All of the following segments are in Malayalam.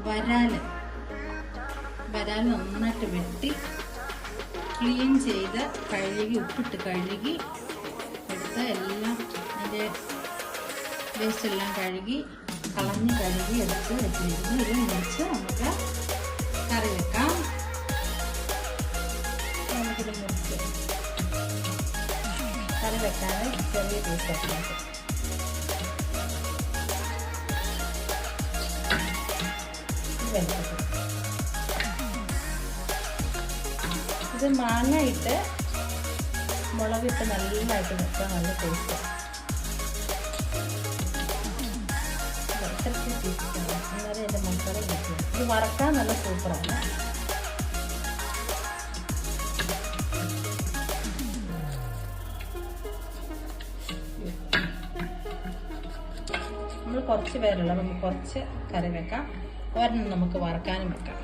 വരാൽ നന്നായിട്ട് വെട്ടി ക്ലീൻ ചെയ്ത് കഴുകി ഉപ്പിട്ട് കഴുകി എടുത്ത് എല്ലാം അതിൻ്റെ വേസ്റ്റ് എല്ലാം കഴുകി എടുത്ത് വെച്ചിരിക്കുന്നു. ഇത് മുറിച്ച് നമുക്ക് കറി വെക്കാം. നമുക്കിത് മുറിച്ച് കറി വെക്കാൻ ചെറിയ പീസാക്കി ഇത് മാങ്ങ ഇട്ട് മുളകിട്ട് നല്ലതായിട്ട് വെക്കാൻ നല്ല ടേസ്റ്റാണ്. അന്നേരം എൻ്റെ മസാല കിട്ടും. ഇത് വറക്കാൻ നല്ല സൂപ്പറാണ്. നമ്മൾ കുറച്ച് പേരുള്ള നമുക്ക് കുറച്ച് കറി വെക്കാം, ഒരെണ്ണം നമുക്ക് വറക്കാനും വെക്കാം.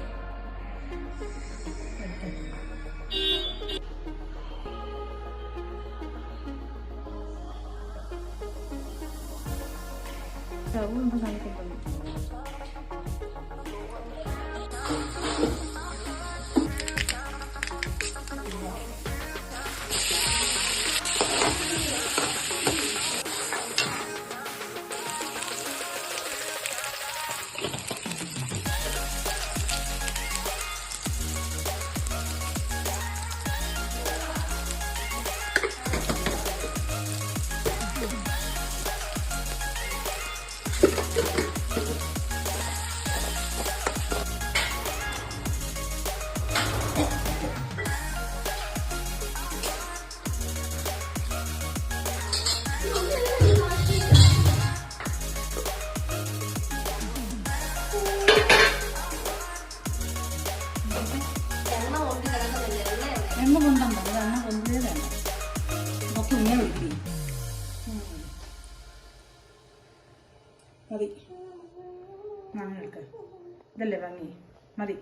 സ്റ്റൗ കാണിക്കപ്പെടും. എണ്ണ കൊണ്ടുണ്ടോ? എണ്ണ കൊണ്ടേ വേണ്ട. നമുക്ക് ഇങ്ങനെ വിളിക്കും. മതി, എടുക്കാം. ഇതല്ലേ ഭംഗി, മതി.